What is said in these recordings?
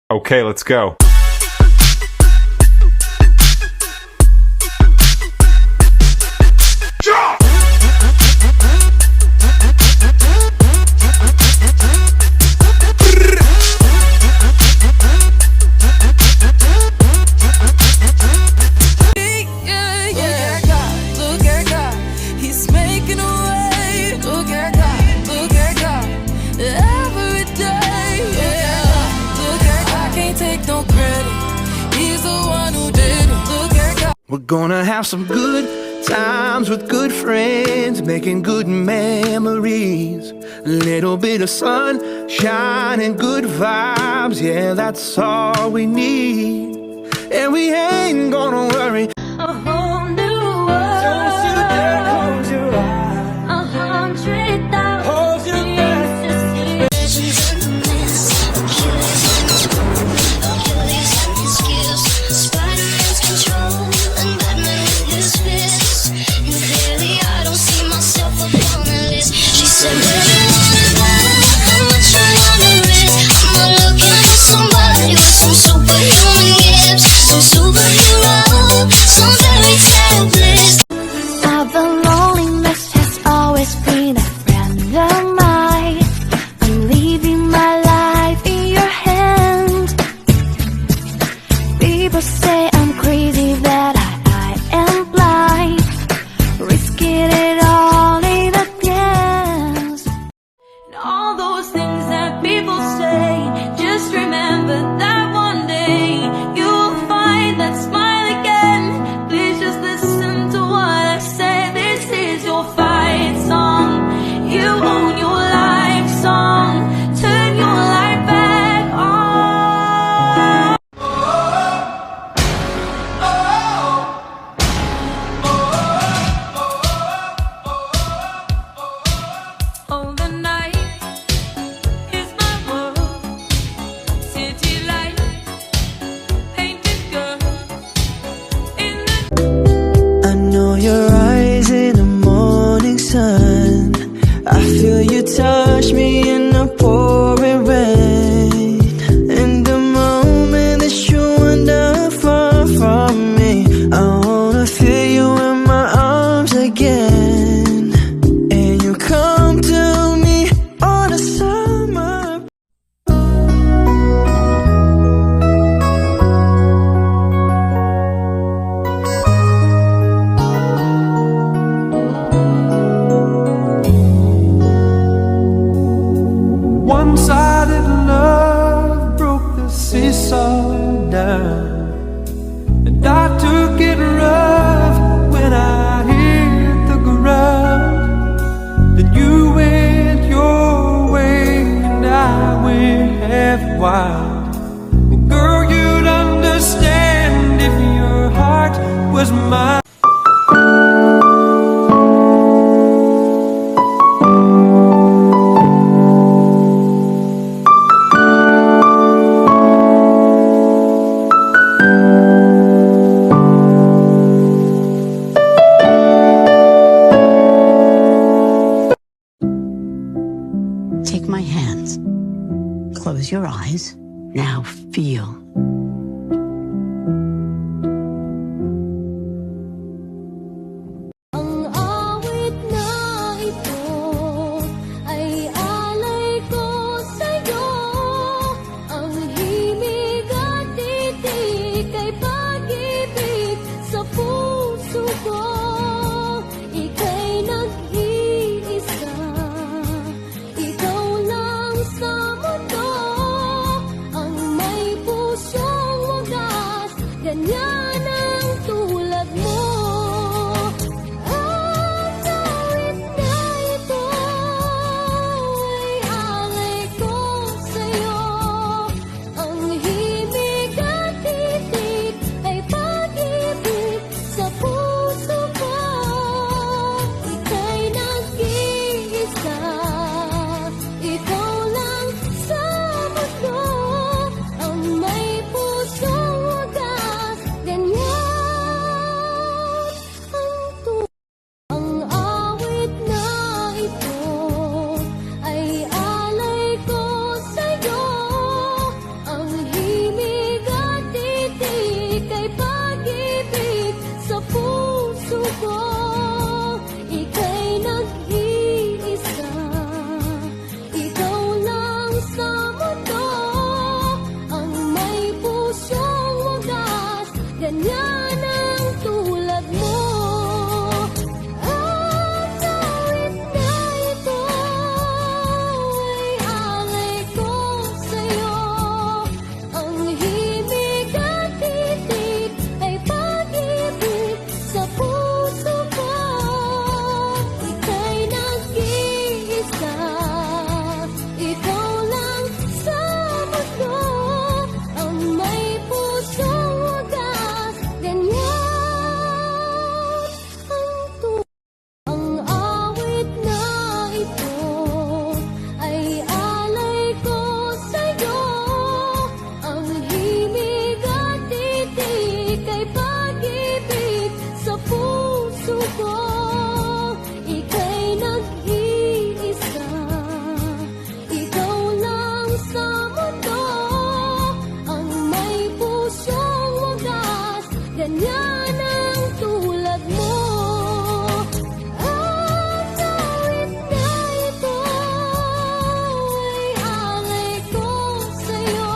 Okay, let's go. We're gonna have some good times with good friends, making good memories. A little bit of sunshine and good vibes, yeah, that's all we need. And we ain't gonna worry. A whole new world. Don't sit there, close your eyes. 100,000 Hold your breath. Spider-Man's control and Batman with his fists. And clearly I don't see myself upon the list. She said, where you wanna go? How much you wanna risk? I'm not looking for somebody with some superhuman gifts, some superhero, some fairy tale bliss. The loneliness has always been a friend of mine. I'm leaving my life in your hands. People say I'm crazy, that I am blind, risking it all in a dance. And all those things that people say, just remember that one day you'll find that smile again. Please just listen to what I say. This is your fight song. You own your life song. Turn your life back on. Oh, the night is my world. City lights, painted girls in the I know your eyes in the morning sun. I feel you touch me in the pouring rain. In the moment that you wander far from me, I wanna feel you in my arms again. And you come to me on a summer. One-sided love broke the seesaw down, and I took it rough when I hit the ground. Then you went your way and I went half wild. Well, girl, you'd understand if your heart was mine. Take my hands. Close your eyes. Now feel. Ang awit na ito ay alay ko sa'yo. Ang himig at titik ay pag-ibig sa puso ko. Ika'y nag-iisa, ikaw lang sa mundo ang may puso. kay pag-ibig sa puso ko. Ika'y nag-iisa, ikaw lang sa mundo, ang may pusong wagas, ganyan ang tulad mo. At awit na ito ay alay ko sa'yo, ang himig at titig ay pag-ibig sa puso ko. Ika'y nag-iisa, ikaw lang sa mundo, ang may pusong wagas, ganyan ang tulad. Ang awit na ito ay alay ko sa'yo, ang himig at titig ay pag-ibig sa puso ko. Ika'y nag-iisa, ikaw lang sa mundo, ang may pusong wagas, ganyan ang tulad mo. At awit na ito ay alay ko sa'yo,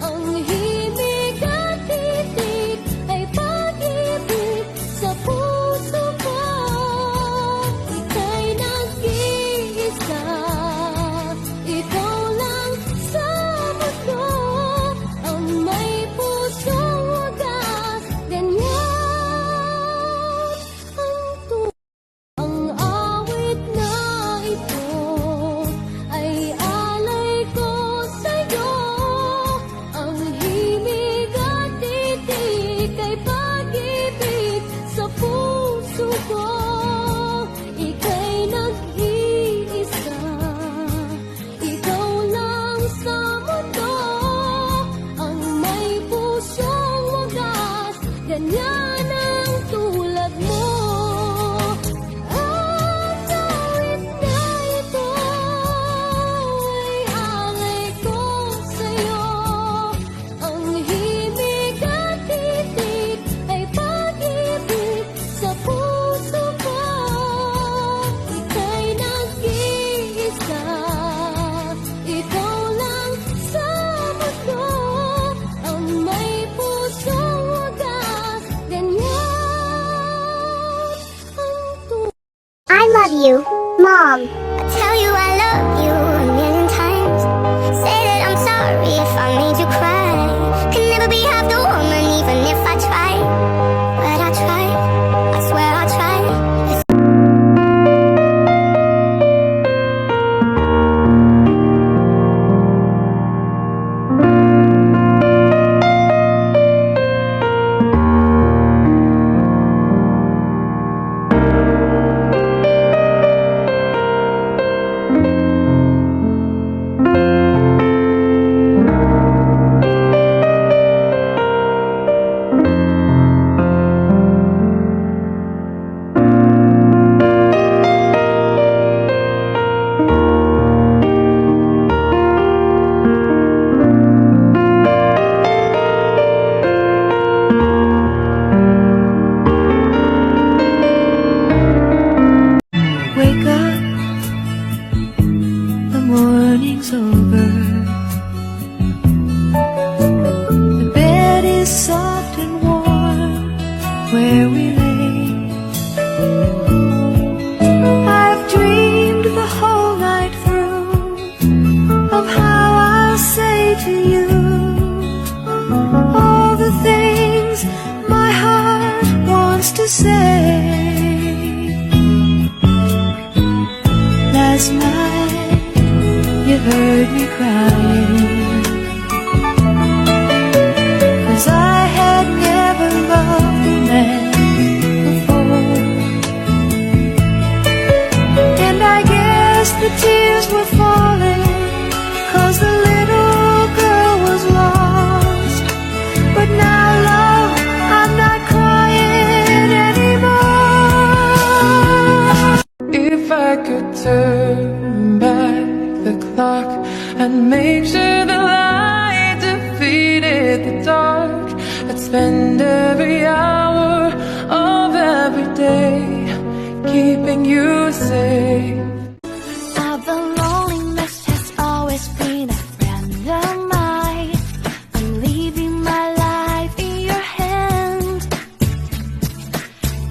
ang himig at titig ay pag-ibig sa puso ko. Ika'y nag-iisa, ikaw lang sa mundo, ang may pusong wagas, ganyan ang tulad. Ang awit na ito ay alay ko sa'yo, ang himig at titig ay pag-ibig sa puso ko. Ika'y nag-iisa, ikaw lang sa mundo, ang may pusong wagas, ganyan ang tulad mo. At awit na ito ay alay ko sa'yo, ang himig at titig ay pag-ibig sa puso ko. Ika'y nag-iisa, ikaw lang sa mundo, ang may pusong wagas, ganyan ang tulad. I love you, Mom. I tell you I love you a million times. Say that I'm sorry if I made you cry. Could never be half the woman even if I tried. But I tried, I swear I tried. Wake up, the morning's over. The bed is soft and warm where we lay. I've dreamed the whole night through of how I'll say to you all the things my heart wants to say. Last night you heard me crying, 'cause I had never loved a man before. And I guess the tears were falling, 'cause the little girl was lost. But now, love, I'm not crying anymore. If I could turn back the clock and make sure that spend every hour of every day keeping you safe. The loneliness has always been a friend of mine. I'm leaving my life in your hands.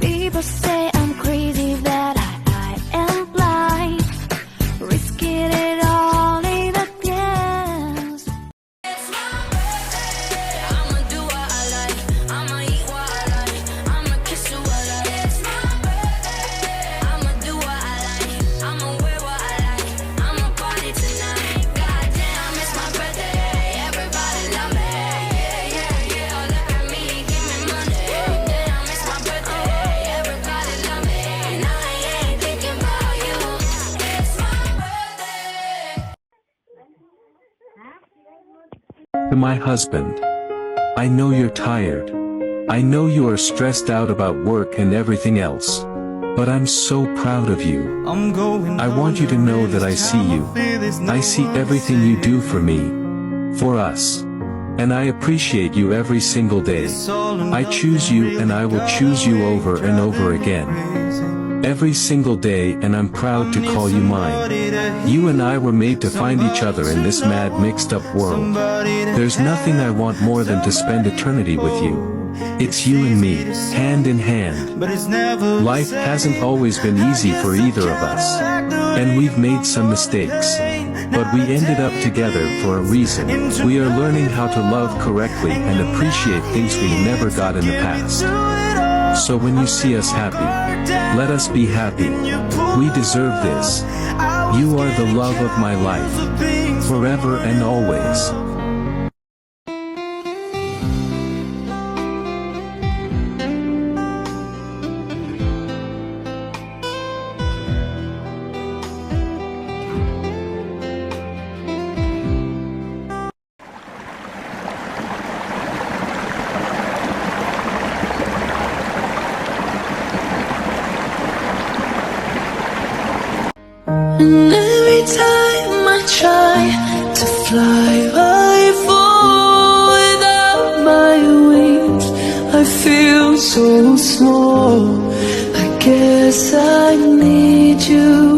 People say I'm crazy, that I am blind, risking it all in a dance. It's my birthday, I'ma do what I like, I'ma eat what I like, I'ma kiss you what I like. It's my birthday, I'ma do what I like, I'ma wear what I like, I'ma party tonight. Goddamn, it's my birthday, everybody love me. Yeah, yeah, yeah, look at me, give me money. Damn, it's my birthday, everybody love me. And I ain't thinking about you. It's my birthday. To my husband, I know you're tired. I know you are stressed out about work and everything else. But I'm so proud of you. I want you to know that I see you. I see everything you do for me, for us. And I appreciate you every single day. I choose you and I will choose you over and over again. Every single day, and I'm proud to call you mine. You and I were made to find each other in this mad mixed up world. There's nothing I want more than to spend eternity with you. It's you and me, hand in hand. Life hasn't always been easy for either of us. And we've made some mistakes. But we ended up together for a reason. We are learning how to love correctly and appreciate things we never got in the past. So when you see us happy, let us be happy. We deserve this. You are the love of my life, forever and always. And every time I try to fly, I fall without my wings. I feel so small. I guess I need you